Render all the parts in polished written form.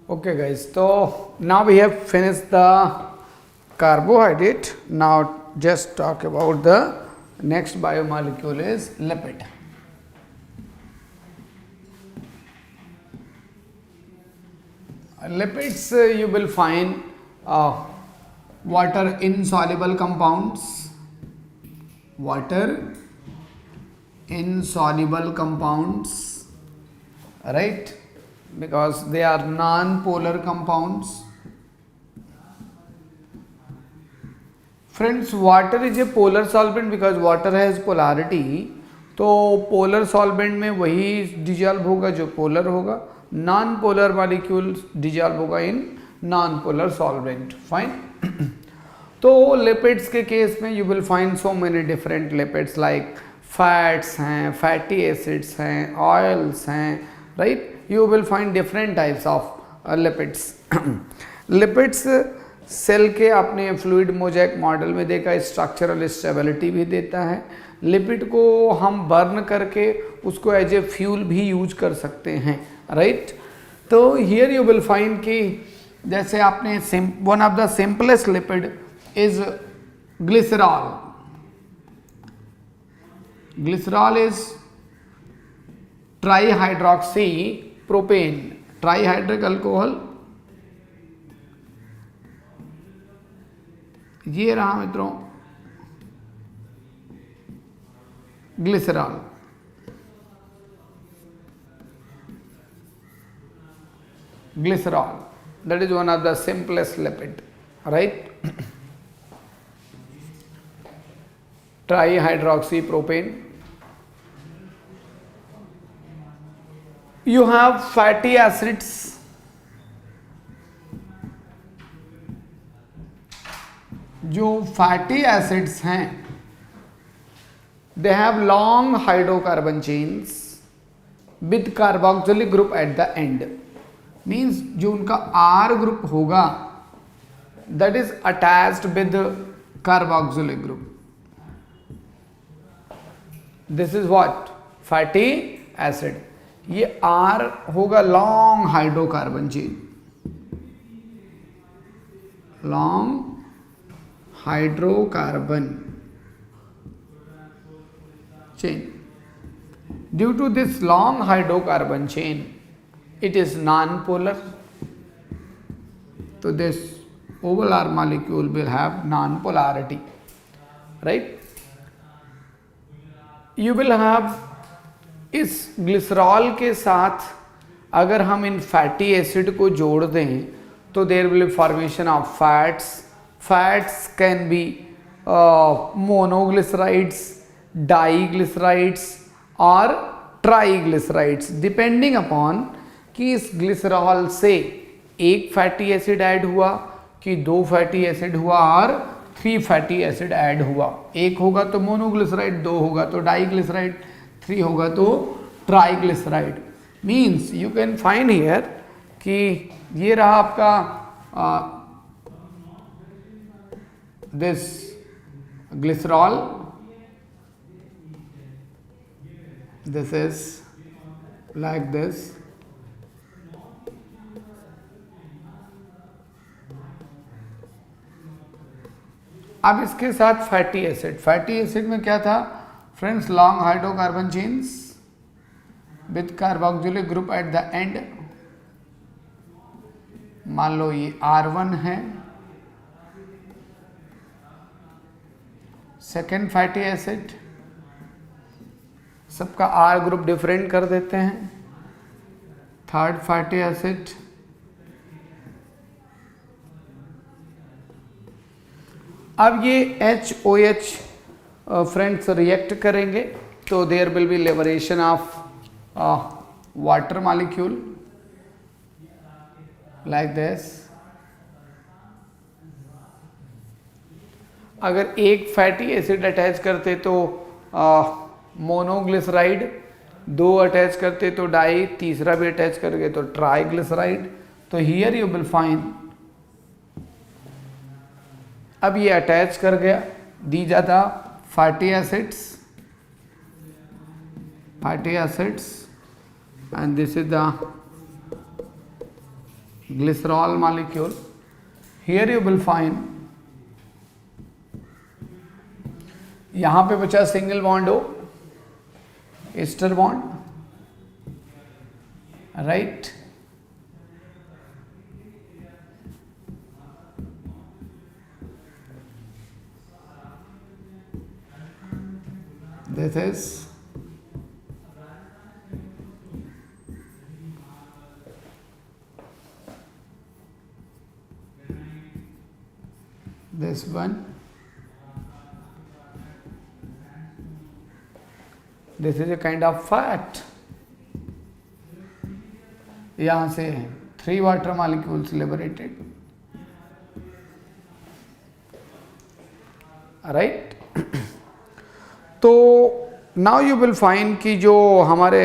Okay guys, so now we have finished the carbohydrate. Now just talk about the next biomolecule is lipid. Lipids you will find water insoluble compounds, right? Because they are non-polar compounds. Friends, water is a polar solvent because water has polarity. तो polar solvent में वही dissolve होगा जो polar होगा, non polar molecule dissolve होगा in non polar solvent. Fine. तो lipids के case में you will find so many different lipids like fats हैं, फैटी एसिड्स हैं, ऑयल्स हैं, right. You will find different types of lipids. Lipids cell के आपने fluid mosaic model में देखा, स्ट्रक्चरल स्टेबिलिटी भी देता है. लिपिड को हम बर्न करके उसको एज ए फ्यूल भी यूज कर सकते हैं, राइट. तो हियर यू विल फाइंड कि जैसे आपने one of the simplest lipid is glycerol. Glycerol is trihydroxy propane, trihydric alcohol. ये रहा मित्रों glycerol. Glycerol that is one of the simplest lipid, right. Trihydroxypropane. You have fatty acids. जो fatty acids हैं they have long hydrocarbon chains with carboxylic group at the end. Means जो उनका are group होगा that is attached with carboxylic group. This is what fatty acid. ये are होगा long hydrocarbon chain, long hydrocarbon chain. Due to this long hydrocarbon chain, it is non-polar. So this oval R molecule will have non-polarity, right? You will have इस glycerol के साथ अगर हम इन fatty acid को जोड़ दें तो there will be formation of fats. Fats can be monoglycerides, diglycerides और ट्राईग्लिसराइड्स डिपेंडिंग अपॉन कि इस ग्लिसरॉल से एक फैटी एसिड ऐड हुआ कि दो फैटी एसिड हुआ और 3 फैटी एसिड ऐड हुआ. एक होगा तो मोनोग्लिसराइड, दो होगा तो डाईग्लिसराइड, 3 होगा तो triglyceride. Means you can find here कि ये रहा आपका this glycerol. This is like this. अब इसके साथ फैटी एसिड. फैटी एसिड में क्या था friends? Long hydrocarbon chains with carboxylic group at the end. मान लो ये R1 है. सेकेंड फैटी एसिड, सबका आर ग्रुप डिफरेंट कर देते हैं. थर्ड फैटी एसिड, अब ये HOH फ्रेंड्स रिएक्ट करेंगे तो there will be liberation of water molecule like this. अगर एक फैटी एसिड अटैच करते तो मोनोग्लिसराइड, 2 अटैच करते तो डाई, तीसरा भी अटैच करके तो ट्राईग्लिसराइड. तो हियर यू विल फाइंड अब ये अटैच कर गया, दी जाता fatty acids and this is the glycerol molecule. Here you will find, यहाँ पे बचा सिंगल बॉन्ड हो, ester bond, right. This is this one. This is a kind of fat. यहाँ से 3 water molecules liberated, right. तो now you will find कि जो हमारे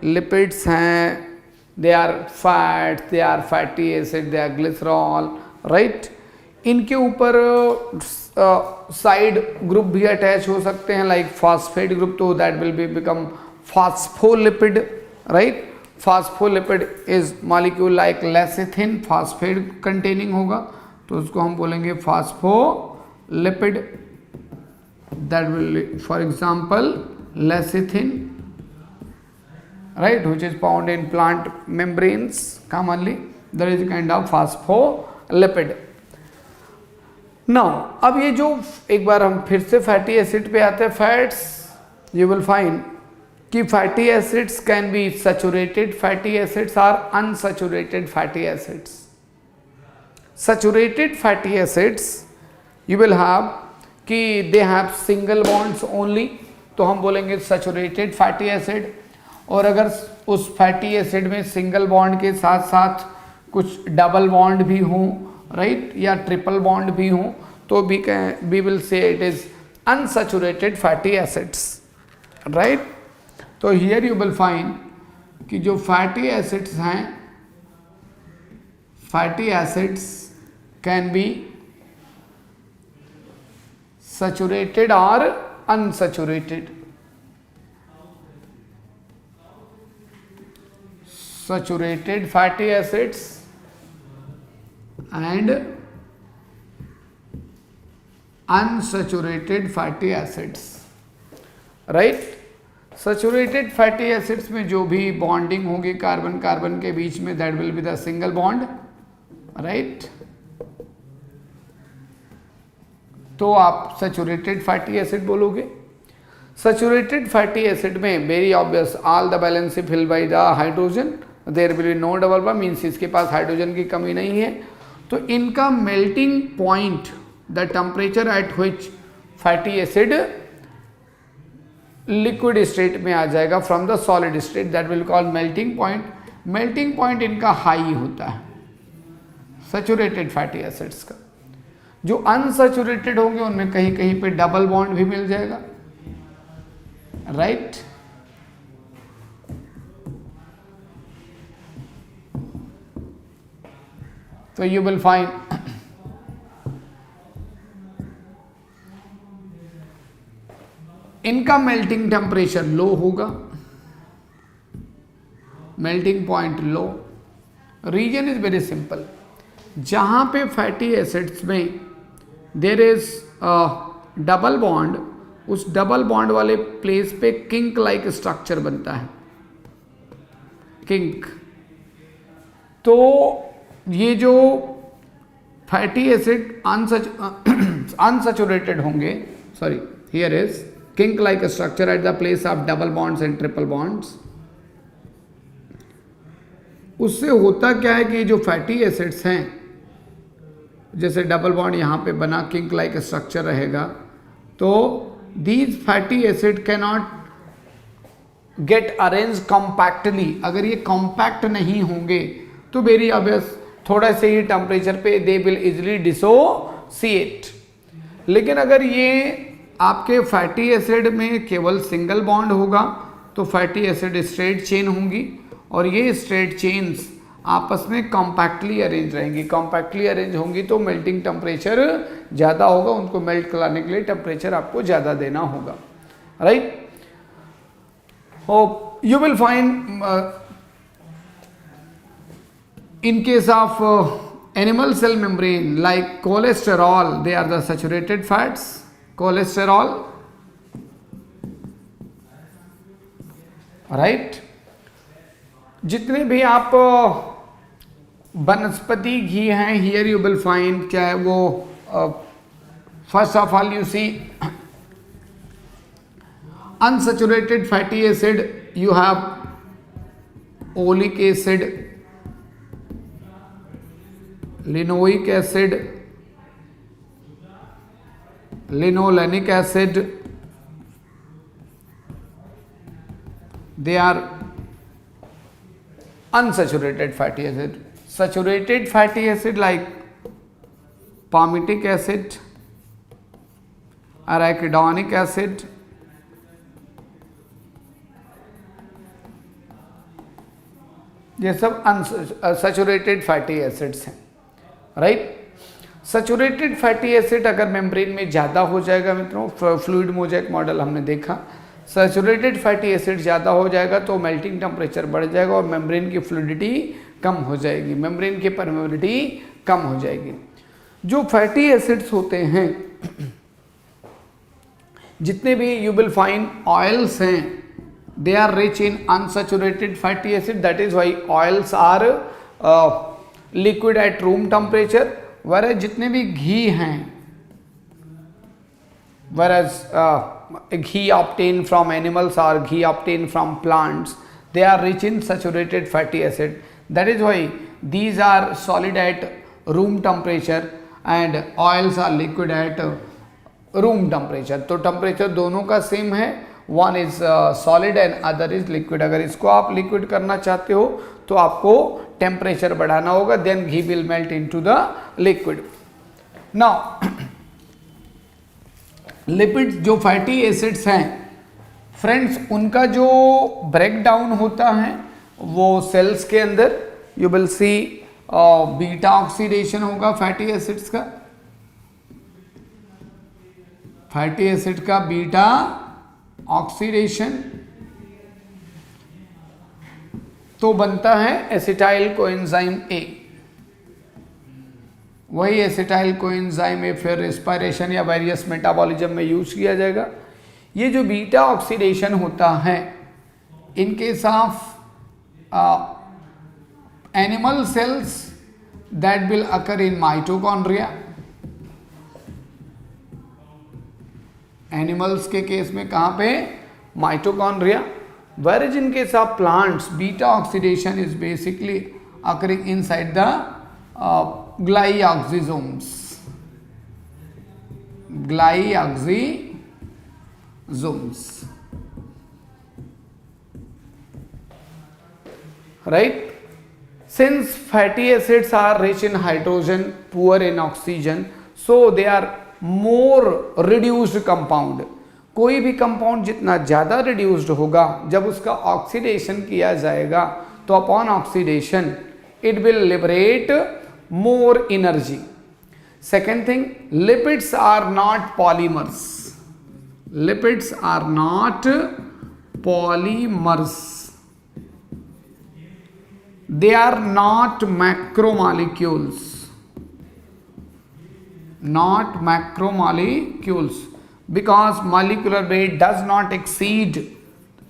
लिपिड्स हैं, they are fat, they are fatty acid, they are glycerol, right. इनके ऊपर side group भी अटैच हो सकते हैं, लाइक फॉस्फेट ग्रुप, तो that will be become phospholipid, right. Phospholipid is molecule like lecithin, phosphate containing होगा, तो उसको हम बोलेंगे phospholipid. That will, for example, lecithin, right, which is found in plant membranes commonly. That is a kind of phospholipid. Now, अब ये जो एक बार हम फिर से फैटी एसिड पे आते हैं, फैट्स, you will find कि fatty acids can be saturated fatty acids और unsaturated fatty acids. Saturated fatty acids you will have कि they have single bonds only, तो हम बोलेंगे सैचुरेटेड फैटी एसिड. और अगर उस फैटी एसिड में सिंगल बॉन्ड के साथ साथ कुछ डबल बॉन्ड भी हों, राइट, या ट्रिपल बॉन्ड भी हों, तो we will say it is unsaturated fatty acids, right. तो हियर यू विल फाइंड कि जो फैटी एसिड्स हैं, fatty acids can be saturated or unsaturated. Saturated fatty acids and unsaturated fatty acids, right. Saturated fatty acids में जो भी bonding होगी carbon carbon के बीच में, that will be the single bond, right. तो आप सैचुरेटेड फैटी एसिड बोलोगे. Saturated fatty acid में very obvious all the valence fill by the hydrogen, there will be no double bond, means इसके पास hydrogen की कमी नहीं है. तो इनका melting point, the temperature at which fatty acid liquid state में आ जाएगा from the solid state, that will call melting point. Melting point इनका हाई होता है सैचुरेटेड फैटी एसिड्स का. जो अनसैचुरेटेड होंगे उनमें कहीं कहीं पे डबल बॉन्ड भी मिल जाएगा, राइट. तो यू विल फाइंड इनका मेल्टिंग टेम्परेचर लो होगा, melting point low. Reason is very simple. जहां पे फैटी एसिड्स में देयर इज डबल बॉन्ड, उस डबल बॉन्ड वाले प्लेस पे किंक लाइक स्ट्रक्चर बनता है, किंक. तो ये जो फैटी एसिड अनसैचुरेटेड होंगे, sorry, here is kink like structure at the place of double bonds and triple bonds. उससे होता क्या है कि जो फैटी एसिड्स हैं, जैसे डबल बॉन्ड यहाँ पे बना, किंक लाइक स्ट्रक्चर रहेगा, तो these fatty acid can not gate arrange compactly. अगर ये कॉम्पैक्ट नहीं होंगे तो वेरी ऑब्वियस थोड़ा से ही टेम्परेचर पे दे विल इजिली डिसोसिएट. लेकिन अगर ये आपके फैटी एसिड में केवल सिंगल बॉन्ड होगा तो फैटी एसिड स्ट्रेट चेन होंगी, और ये स्ट्रेट चेन्स आपस में कॉम्पैक्टली अरेंज रहेंगी. कॉम्पैक्टली अरेंज होंगी तो मेल्टिंग टेम्परेचर ज़्यादा होगा, उनको मेल्ट कराने के लिए टेम्परेचर आपको ज़्यादा देना होगा, right. You will find In case of animal cell membrane like cholesterol, they are the saturated fats. Cholesterol, right? जितने भी आप वनस्पति घी हैं, here you will find क्या है वो, first of all you see unsaturated fatty acid, you have oleic acid, linoleic acid, linolenic acid. They are unsaturated fatty acid. Saturated fatty acid like palmitic acid, arachidonic acid, ये सब unsaturated fatty acids हैं, right. Saturated fatty acid अगर membrane में ज़्यादा हो जाएगा मित्रों, fluid mosaic model हमने देखा, सैचुरेटेड फैटी एसिड ज़्यादा हो जाएगा तो मेल्टिंग टेम्परेचर बढ़ जाएगा और मेम्ब्रेन की फ्लूइडिटी कम हो जाएगी, मेम्ब्रेन की परमेबिलिटी कम हो जाएगी। जो फैटी एसिड्स होते हैं, जितने भी यू विल फाइंड ऑयल्स हैं, they are rich in unsaturated fatty acid. That is why oils are liquid at room temperature. Whereas जितने भी घी हैं, whereas ghee obtained from animals or ghee obtained from plants, they are rich in saturated fatty acid. That is why these are solid at room temperature and oils are liquid at room temperature. तो temperature दोनों का same है, one is solid and other is liquid. अगर इसको आप liquid करना चाहते हो तो आपको टेम्परेचर बढ़ाना होगा, then ghee will melt into the liquid. Now lipids जो फैटी एसिड्स हैं फ्रेंड्स, उनका जो ब्रेक डाउन होता है वो सेल्स के अंदर you will see beta oxidation होगा फैटी एसिड्स का, फैटी एसिड का बीटा ऑक्सीडेशन, तो बनता है एसिटाइल कोएंजाइम ए। वही एसिटाइल कोएंजाइम ए फिर रेस्पिरेशन या वेरियस मेटाबॉलिज्म में यूज किया जाएगा। ये जो बीटा ऑक्सीडेशन होता है in case of animal cells that will occur in mitochondria. Animals के केस में कहाँ पे, mitochondria. whereas in case of plants beta oxidation is basically occurring inside the glyoxysomes, right? Since fatty acids are rich in hydrogen, poor in oxygen, so they are more reduced compound. कोई भी compound जितना ज़्यादा reduced होगा, जब उसका oxidation किया जाएगा तो upon oxidation it will liberate more energy. Second thing, lipids are not polymers, lipids are not polymers, they are not macromolecules, not macromolecules, because molecular weight does not exceed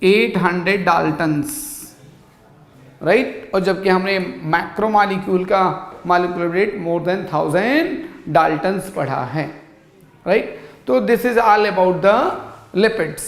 800 daltons, right? और जबकि हमने macromolecule का molecular weight more than 1000 Dalton's पढ़ा है, right? तो this is all about the lipids.